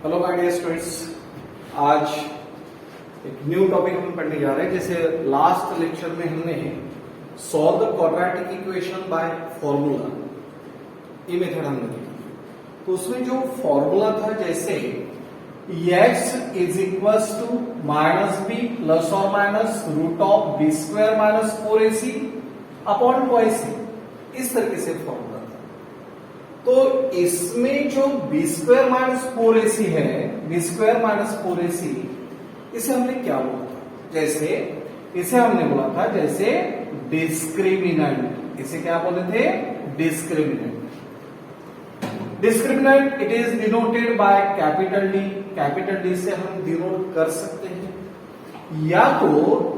Hello my dear students, आज एक new topic हम पढ़ने जा रहे हैं। जैसे लास्ट लेक्चर में हमने solve the quadratic equation by formula, ये मेथड हमने देखा। तो उसमें जो फॉर्मूला था, जैसे x is equals to minus B plus और minus root of B square minus 4ac upon twice C, इस तरीके से फॉर्मूला। तो इसमें जो बी स्क्वायर माइनस 4ac है, बी स्क्वायर माइनस 4ac, इसे हमने क्या बोला था? जैसे इसे हमने बोला था जैसे डिस्क्रिमिनेंट। इसे क्या बोले थे? Discriminant. Discriminant it is denoted by capital D. Capital D से हम डिनोट कर सकते हैं, या तो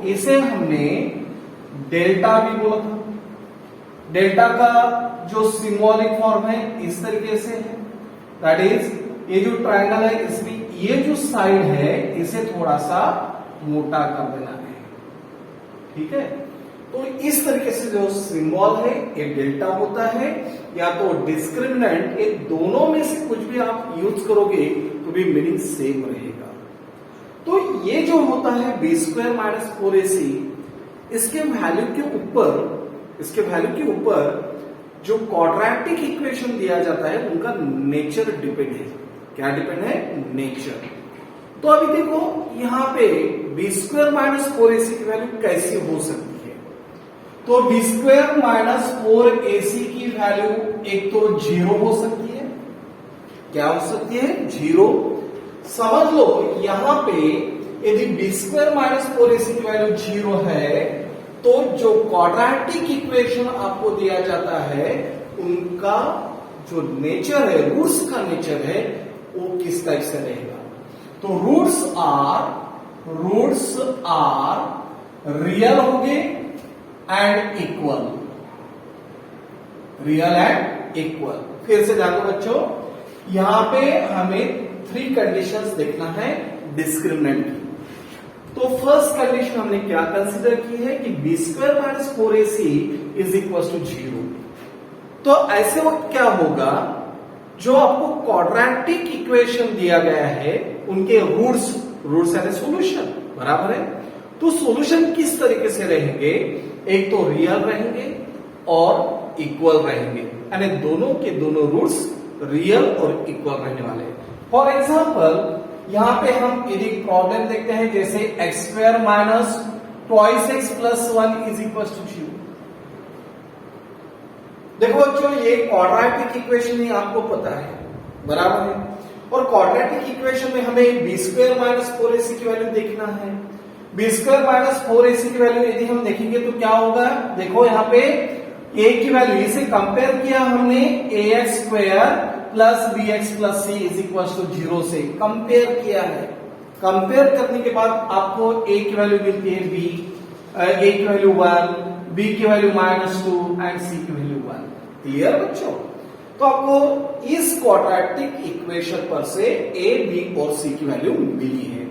इसे हमने डेल्टा भी बोला था। डेल्टा का जो सिंबॉलिक फॉर्म है इस तरीके से है, दैट इज ये जो ट्रायंगल है इसमें ये जो साइड है इसे थोड़ा सा मोटा कर देना है, ठीक है। तो इस तरीके से जो सिंबल है ये डेल्टा होता है, या तो डिस्क्रिमिनेंट। ये दोनों में से कुछ भी आप यूज करोगे तो भी मीनिंग सेम रहेगा। तो ये जो होता है बी स्क्वायर माइनस 4ac, इसके वैल्यू के ऊपर जो क्वाड्रेटिक इक्वेशन दिया जाता है उनका नेचर डिपेंड है। क्या डिपेंड है? नेचर। तो अभी देखो यहां पे बी स्क्वायर माइनस 4ac की वैल्यू कैसी हो सकती है? तो बी स्क्वायर माइनस 4ac की वैल्यू एक तो 0 हो सकती है। क्या हो सकती है? 0। समझ लो यहां पे यदि बी स्क्वायर माइनस 4ac की वैल्यू 0 है, तो जो क्वाड्रेटिक इक्वेशन आपको दिया जाता है उनका जो नेचर है, रूट्स का नेचर है, वो किस टाइप से रहेगा? तो रूट्स आर रियल होंगे and equal. Real and equal. फिर से जानो बच्चों, यहां पे हमें 3 कंडीशंस देखना है डिस्क्रिमिनेंट की। तो फर्स्ट कंडीशन हमने क्या कंसीडर की है कि b square minus 4ac is equal to 0। तो ऐसे वक्त क्या होगा, जो आपको क्वाड्रेटिक इक्वेशन दिया गया है उनके रूट्स यानी सॉल्यूशन बराबर है। तो सॉल्यूशन किस तरीके से रहेंगे? एक तो रियल रहेंगे और इक्वल रहेंगे, यानी दोनों के दोनों रूट्स रियल और इक्वल रहने वाले हैं। फॉर एग्जाम्पल यहां पे हम यदि प्रॉब्लम देखते हैं, जैसे x square minus twice x plus 1 is equal to 0। देखो बच्चों, ये क्वाड्रेटिक इक्वेशन ही आपको पता है, बराबर है। और क्वाड्रेटिक इक्वेशन में हमें बी स्क्वायर माइनस 4ac की वैल्यू देखना है। बी स्क्वायर माइनस 4ac की वैल्यू यदि हम देखेंगे तो क्या होगा? देखो यहां पे a की वैल्यू, इसे कंपेयर किया हमने ax square plus b x plus c is equal to 0 से कंपेयर किया है। कंपेयर करने के बाद आपको a की वैल्यू मिलती है b, a की वैल्यू 1, b की वैल्यू -2 एंड c की वैल्यू 1। क्लियर बच्चों? तो आपको इस क्वाड्रेटिक इक्वेशन पर से a, b और c की वैल्यू मिली है।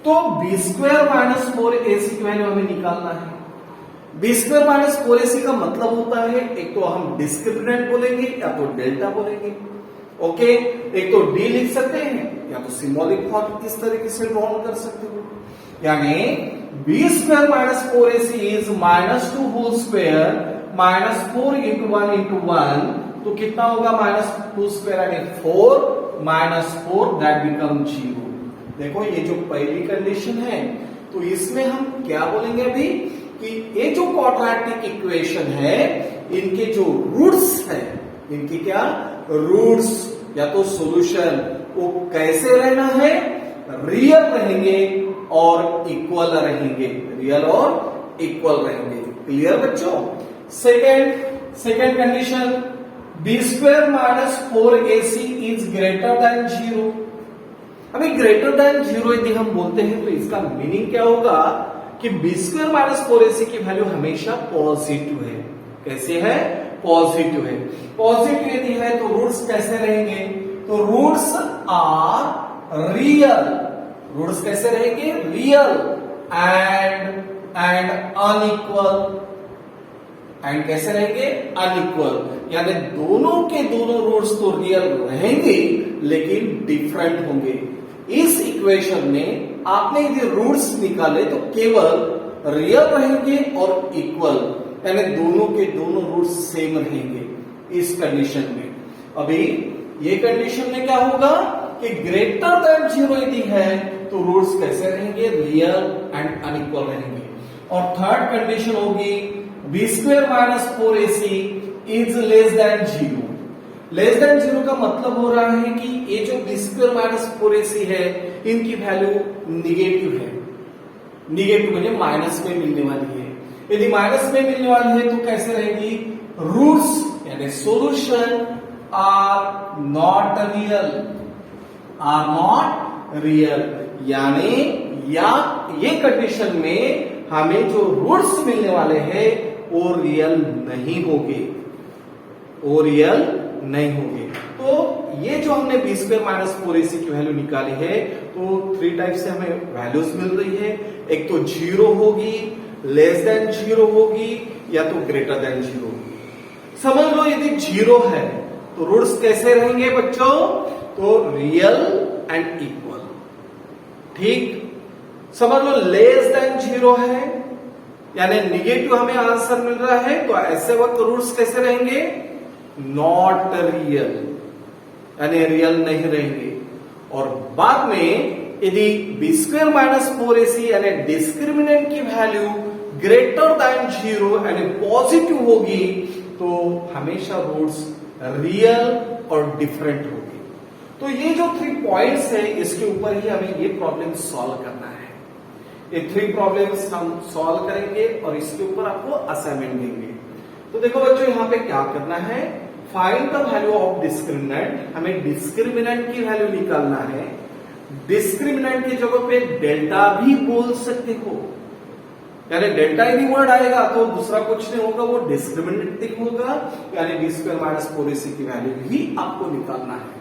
तो बी स्क्वायर माइनस 4ac की वैल्यू हमें निकालना है। बी स्क्वायर माइनस 4ac का मतलब होता है, एक तो हम डिस्क्रिमिनेंट बोलेंगे या तो डेल्टा बोलेंगे। ओके, एक तो डी लिख सकते हैं या तो सिंबॉलिक फॉर्म इस तरीके से ड्रॉ कर सकते हो, यानी b square minus 4ac is -2 whole square -4 into 1 into 1। तो कितना होगा? -2 स्क्वायर यानी 4 -4 दैट बिकम 0। देखो ये जो पहली कंडीशन है, तो इसमें हम क्या बोलेंगे अभी कि ये जो क्वाड्रेटिक इक्वेशन है इनके जो रूट्स है, इनकी क्या रूट्स या तो सॉल्यूशन, वो कैसे रहना है? रियल रहेंगे और इक्वल रहेंगे। रियल और इक्वल रहेंगे। क्लियर बच्चों? Second condition, b square minus 4ac is greater than 0। अभी ग्रेटर देन 0 यदि हम बोलते हैं तो इसका मीनिंग क्या होगा कि बी स्क्वायर माइनस 4ac की वैल्यू हमेशा पॉजिटिव है। कैसे है? पॉजिटिव है। पॉजिटिव यदि है तो रूट्स कैसे रहेंगे? तो रूट्स आर रियल। रूट्स कैसे रहेंगे? Real and unequal. एंड कैसे रहेंगे, अनइक्वल, यानी दोनों के दोनों रूट्स तो रियल रहेंगे लेकिन डिफरेंट होंगे। इस इक्वेशन में आपने यदि रूट्स निकाले तो केवल रियल रहेंगे और इक्वल, यानी दोनों के दोनों रूट्स सेम रहेंगे इस कंडीशन में। अभी ये कंडीशन में क्या होगा कि ग्रेटर देन 0 यदि है तो रूट्स कैसे रहेंगे, रियल एंड अनइक्वल रहेंगे। और थर्ड कंडीशन होगी b square minus 4ac is less than 0। Less than 0 का मतलब हो रहा है कि ये जो b स्क्वायर माइनस 4ac है इनकी वैल्यू निगेटिव है। निगेटिव मुझे माइनस में मिलने वाली है। यदि माइनस में मिलने वाली है तो कैसे रहेगी, रूट्स यानी सॉल्यूशन आर नॉट रियल, यानी या ये कंडीशन में हमें जो रूट्स मिलने वाले हैं वो रियल नहीं होंगे, तो ये जो हमने b स्क्वायर माइनस 4ac की वैल्यू निकाली है तो 3 टाइप से हमें वैल्यूज मिल रही है। एक तो 0 होगी, लेस देन 0 होगी, या तो ग्रेटर देन 0 होगी। समझ लो यदि 0 है तो रूट्स कैसे रहेंगे बच्चों, तो रियल एंड इक्वल। ठीक, समझ लो लेस देन 0 है यानी निगेटिव हमें आंसर मिल रहा है, तो ऐसे वक्त रूट्स कैसे रहेंगे, नॉट रियल, यानी रियल नहीं रहेंगे। और बाद में यदि b स्क्वायर माइनस 4ac यानी डिस्क्रिमिनेंट की वैल्यू ग्रेटर देन 0 यानी पॉजिटिव होगी तो हमेशा रूट्स रियल और डिफरेंट होगी। तो ये जो 3 पॉइंट्स है इसके ऊपर ही हमें ये प्रॉब्लम सॉल्व करना है। ये 3 प्रॉब्लम्स हम सॉल्व करेंगे और इसके ऊपर आपको असाइनमेंट देंगे। तो देखो बच्चों यहां पे क्या करना है, find the value of discriminant. हमें डिस्क्रिमिनेंट की वैल्यू निकालना है। डिस्क्रिमिनेंट की जगह पे डेल्टा भी बोल सकते हो, यानी डेल्टा यदि वर्ड आएगा तो दूसरा कुछ नहीं होगा, वो डिस्क्रिमिनेंट होगा, यानी b स्क्वायर माइनस 4ac की वैल्यू भी आपको निकालना है।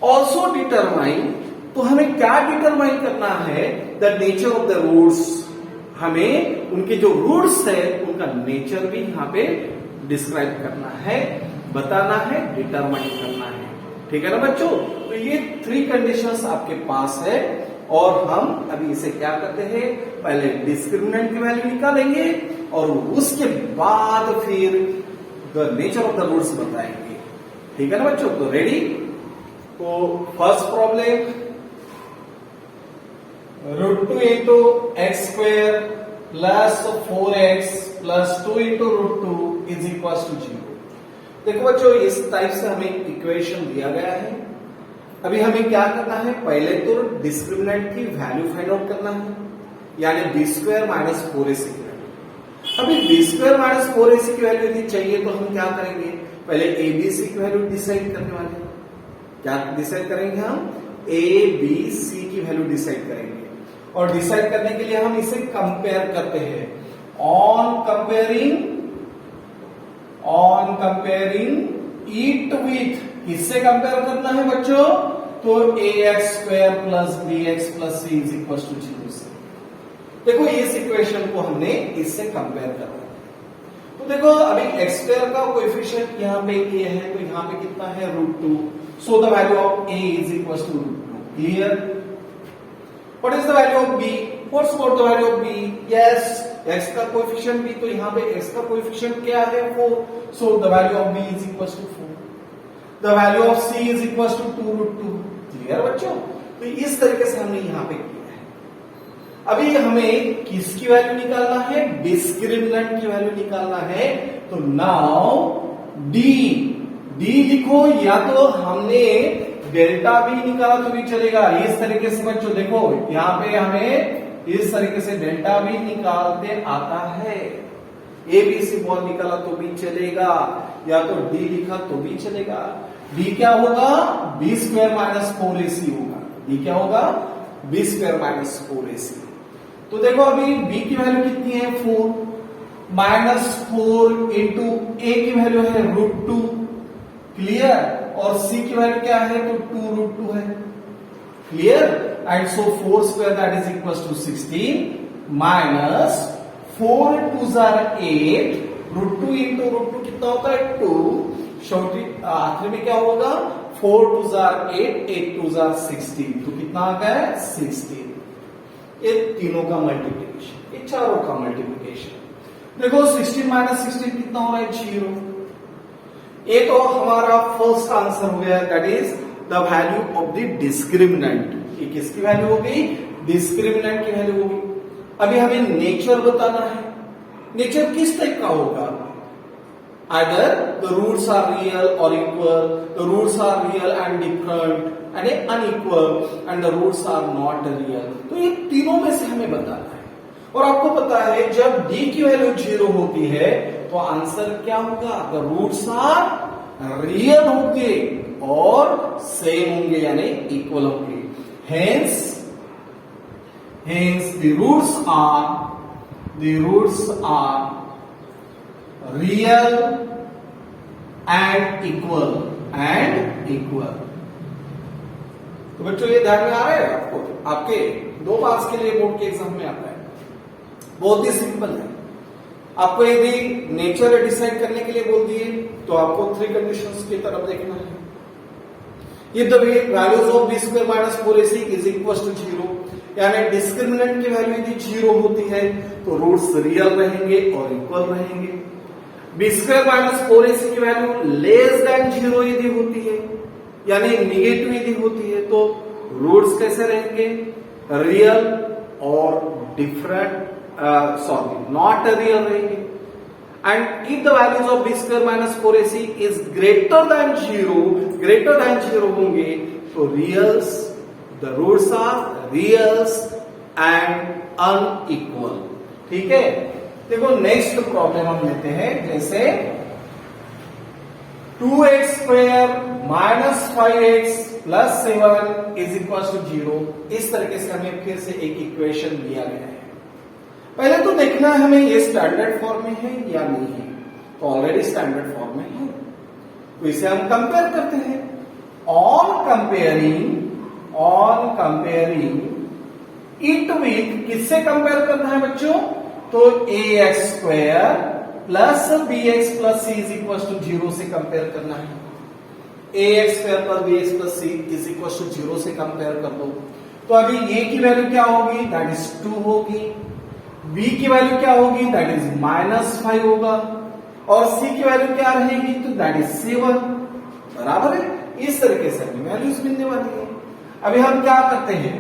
ऑल्सो डिटरमाइन, तो हमें क्या डिटरमाइन करना है, the nature of the roots. हमें उनके जो रूट्स है उनका नेचर भी यहां पे डिस्क्राइब करना है, बताना है, डिटरमाइन करना है। ठीक है ना बच्चों, तो ये 3 कंडीशंस आपके पास है और हम अभी इसे क्या करते हैं, पहले डिस्क्रिमिनेंट की वैल्यू निकालेंगे और उसके बाद फिर the nature of the roots बताएंगे। ठीक है ना बच्चों, तो रेडी। तो first problem, √2 into x square plus 4x plus 2 into √2 is equal to 0। देखो बच्चों इस टाइप से हमें इक्वेशन दिया गया है। अभी हमें क्या करना है, पहले तो डिस्क्रिमिनेंट की वैल्यू फाइंड आउट करना है, यानी b स्क्वायर माइनस 4ac की वैल्यू। अभी b स्क्वायर माइनस 4ac की वैल्यू यदि चाहिए तो हम क्या करेंगे, पहले abc की वैल्यू डिसाइड करने वाले हैं। क्या डिसाइड करेंगे हम, abc की वैल्यू डिसाइड करेंगे और डिसाइड करने के लिए हम इसे कंपेयर करते हैं। ऑन कंपेयरिंग इट विथ, किससे कंपेयर करना है बच्चों, तो ax square plus bx plus c is equal to 0 से। देखो इस इक्वेशन को हमने इससे कंपेयर करना है। तो देखो अभी x स्क्वायर का कोएफिशिएंट यहाँ पे a है, तो यहाँ पे कितना है √2, so the value of a is equal to √2। Clear. What is the value of b, what's about the value of b, yes x का कोएफिशिएंट भी, तो यहाँ पे x का कोएफिशिएंट क्या है 4, so the value of b is equal to 4। The value of c is equal to 2√2। Clear बच्चों, तो इस तरीके से हमने यहाँ पे किया है। अभी हमें किसकी वैल्यू निकालना है, डिस्क्रिमिनेंट की वैल्यू निकालना है। तो नाउ d लिखो, या तो हमने डेल्टा भी निकाला तो भी चलेगा। इस तरीके से बच्चों देखो यहाँ पे हमें इस तरीके से डेल्टा भी निकालते आता है। ABC बॉल निकाला तो भी चलेगा, या तो D लिखा तो भी चलेगा। D क्या होगा, b स्क्वायर माइनस 4ac होगा। D क्या होगा, b स्क्वायर माइनस 4ac। तो देखो अभी b की वैल्यू कितनी है 4, -4 इंटू a की वैल्यू है √2। क्लियर। और c की वैल्यू क्या है, तो 2√2 है। Clear. And so 4 square that is equal to 16 minus 4 2 जार 8, √2 इंटू √2 कितना होता है 2, आखिर में क्या होगा 4 2 जार 8, 8 2 जार 16, तो कितना आ गया है 16। ये तीनों का मल्टीप्लीकेशन, ये चारों का मल्टीप्लीकेशन। देखो 16 माइनस 16 कितना हो रहा है 0। ये तो हमारा फर्स्ट आंसर हो गया, that is the value of the discriminant. ये किसकी वैल्यू हो गई, डिस्क्रिमिनेंट की वैल्यू होगी। अभी हमें नेचर बताना है। नेचर किस टाइप का होगा, either the roots are real or equal, the roots are real and different and unequal, and the roots are not real। तो ये तीनों में से हमें बताना है। और आपको पता है जब d की वैल्यू 0 होती है तो आंसर क्या होगा, द रूट्स आर रियल होंगे और सेम होंगे यानी इक्वल होंगे। Hence the roots are real and equal तो बच्चों ये ध्यान में आ रहा है आपको, आपके 2 मार्क्स के लिए बोर्ड के एग्जाम में आता है। बहुत ही सिंपल है। आपको यदि नेचर डिसाइड करने के लिए बोल दिए तो आपको 3 कंडीशंस की तरफ देखना है। If the values of b square minus 4ac is equal to 0, यानी डिस्क्रिमिनेंट की वैल्यू यदि 0 होती है तो रूट्स रियल रहेंगे और इक्वल रहेंगे। b स्क्वायर माइनस 4ac की वैल्यू लेस देन 0 यदि होती है यानी निगेटिव यदि होती है तो रूट्स कैसे रहेंगे, रियल और डिफरेंट नॉट रियल रहेंगे। And if the values of b square minus 4ac is greater than 0 होंगे तो reals, the roots are reals and unequal. ठीक है, देखो नेक्स्ट प्रॉब्लम हम लेते हैं, जैसे 2x square minus 5x plus 7 is equal to 0। इस तरीके से हमें फिर से एक इक्वेशन दिया गया है। पहले तो देखना है हमें ये स्टैंडर्ड फॉर्म में है या नहीं है। तो ऑलरेडी स्टैंडर्ड फॉर्म में है तो इसे हम कंपेयर करते हैं। ऑन कंपेयरिंग इट विथ, किससे कंपेयर करना है बच्चों, तो ax square plus bx plus c is equal to 0 से कंपेयर करना है। ax square plus bx plus c is equal to 0 से कंपेयर कर दो। तो अभी a की वैल्यू क्या होगी, दैट इज 2 होगी। b की वैल्यू क्या होगी, दैट इज -5 होगा। और c की वैल्यू क्या रहेगी, तो दैट इज 7। बराबर है। इस तरीके से हमें वैल्यूज मिलने वाली है। अभी हम क्या करते हैं,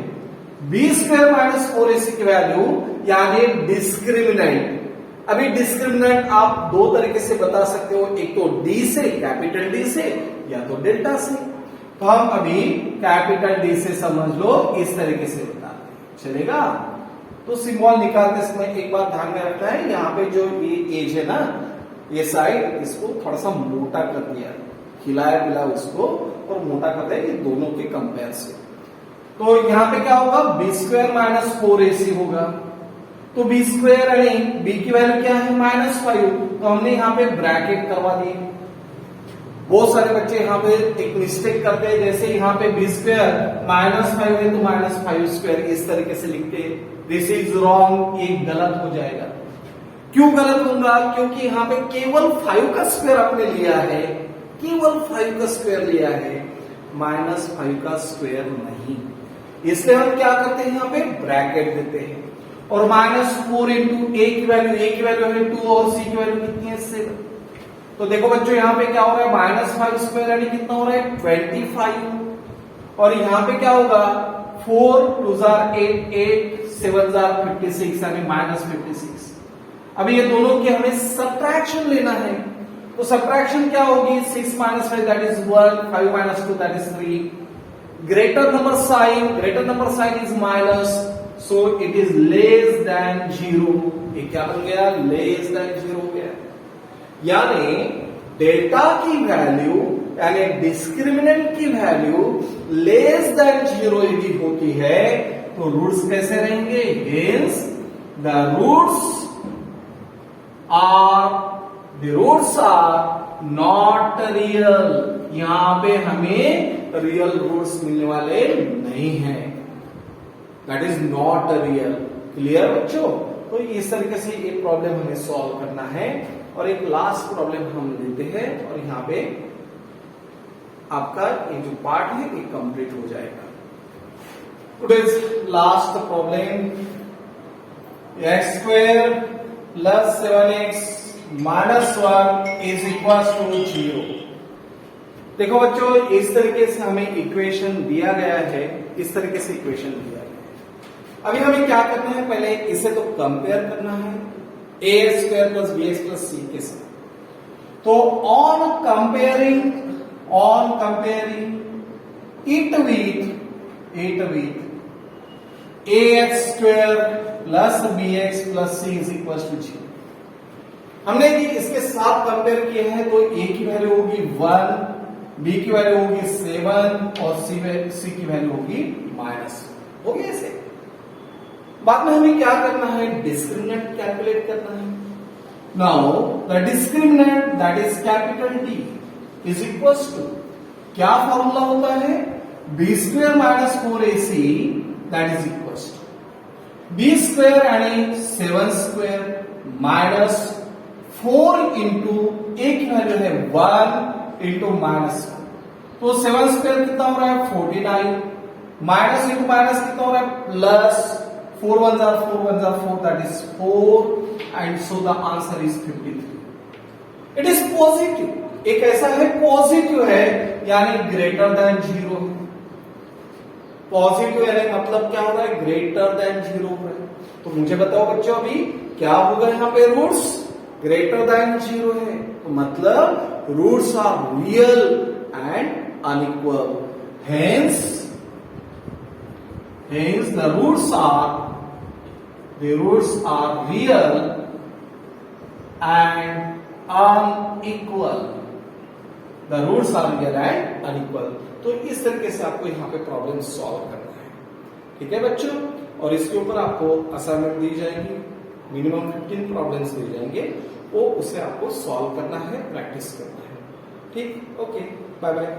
b स्क्वायर माइनस 4ac की वैल्यू यानी डिस्क्रिमिनेंट। अभी डिस्क्रिमिनेंट आप 2 तरीके से बता सकते हो, एक तो d से, कैपिटल D से, या तो डेल्टा से। तो हम अभी कैपिटल D से समझ लो, इस तरीके से बता चलेगा। तो सिंबल निकालते समय एक बात ध्यान में रखना है, यहाँ पे जो ये एज है ना, ये साइड, इसको थोड़ा सा मोटा कर दिया, हिलाया मिला उसको और मोटा कर दिया, ये दोनों के कंपेयर से। तो यहाँ पे क्या होगा, b स्क्वायर माइनस 4ac होगा। तो b स्क्वायर यानी b की वैल्यू क्या है, -5। तो हमने यहाँ पे ब्रैकेट करवा दिए। बहुत सारे बच्चे यहाँ पे एक मिस्टेक करते हैं, जैसे यहाँ पे b स्क्वायर -5 है तो -5 स्क्वायर इस तरीके से लिखते हैं। दिस इज रॉन्ग, ये गलत हो जाएगा। क्यों गलत होगा, क्योंकि यहाँ पे केवल 5 का स्क्वायर आपने लिया है, केवल 5 का स्क्वायर लिया है, -5 का स्क्वायर नहीं। इसलिए हम क्या करते हैं, यहाँ पे ब्रैकेट देते हैं। और -4 इंटू a की वैल्यू है 2 और c की वैल्यू कितनी है 7। तो देखो बच्चों यहाँ पे क्या हो रहा है, -5 स्क्वायर यानी कितना हो रहा है 25। और यहाँ पे क्या होगा, 4 2 जार 8, 8 7 जार 56 यानी -56। अभी ये दोनों की हमें सब्ट्रैक्शन लेना है। तो सब्ट्रैक्शन क्या होगी, 6 - 5 that is 1, 5 - 2 that is 3। Greater number sign is minus, so it is less than 0। ये क्या बन गया, लेस देन 0 हो गया। यानी डेल्टा की वैल्यू यानी डिस्क्रिमिनेंट की वैल्यू लेस देन 0 यदि होती है तो रूट्स कैसे रहेंगे, hence the roots are not real. यहां पे हमें रियल रूट्स मिलने वाले नहीं है, that is not real. Clear बच्चों। तो इस तरीके से ये प्रॉब्लम हमें सॉल्व करना है और एक लास्ट प्रॉब्लम हम लेते हैं और यहाँ पे आपका ये जो पार्ट है ये कंप्लीट हो जाएगा। Today's last problem, x square plus 7x minus 1 is equal to 0। देखो बच्चों, इस तरीके से हमें इक्वेशन दिया गया है, इस तरीके से इक्वेशन दिया गया है। अभी हमें क्या करना है, पहले इसे तो कंपेयर करना है ax square plus bx plus c के साथ। तो on comparing it with ax square plus bx plus c is equal to 0। हमने जी इसके साथ कंपेयर किए हैं तो a की वैल्यू होगी 1, b की वैल्यू होगी 7 और c की वैल्यू होगी माइनस। हो गया ऐसे। बाद में हमें क्या करना है, डिस्क्रिमिनेंट कैलकुलेट करना है। Now the discriminant that is capital D is equal to, क्या फॉर्मूला होता है, b square minus 4ac that is equal to b square यानी 7 स्क्वायर माइनस 4 इंटू a की वैल्यू है 1 इंटू माइनस 1। तो 7 स्क्वायर कितना हो रहा है 49, माइनस इंटू माइनस कितना हो रहा है प्लस, 4 1 जा 4 that is 4 and so the answer is 53। It is positive, एक ऐसा है पॉजिटिव है यानी ग्रेटर देन 0। पॉजिटिव यानी मतलब क्या हो रहा है, ग्रेटर देन 0 हो रहा है। तो मुझे बताओ बच्चों अभी क्या होगा यहाँ पे, रूट्स ग्रेटर देन 0 है तो मतलब roots are real and unequal, hence the roots are real and unequal, the roots are real and unequal। तो इस तरीके से आपको यहाँ पे प्रॉब्लम सॉल्व करना है, ठीक है बच्चों। और इसके ऊपर आपको असाइनमेंट दी जाएगी, मिनिमम 15 प्रॉब्लम्स दिए जाएंगे, वो उसे आपको सॉल्व करना है, प्रैक्टिस करना है। ठीक, ओके, बाय बाय।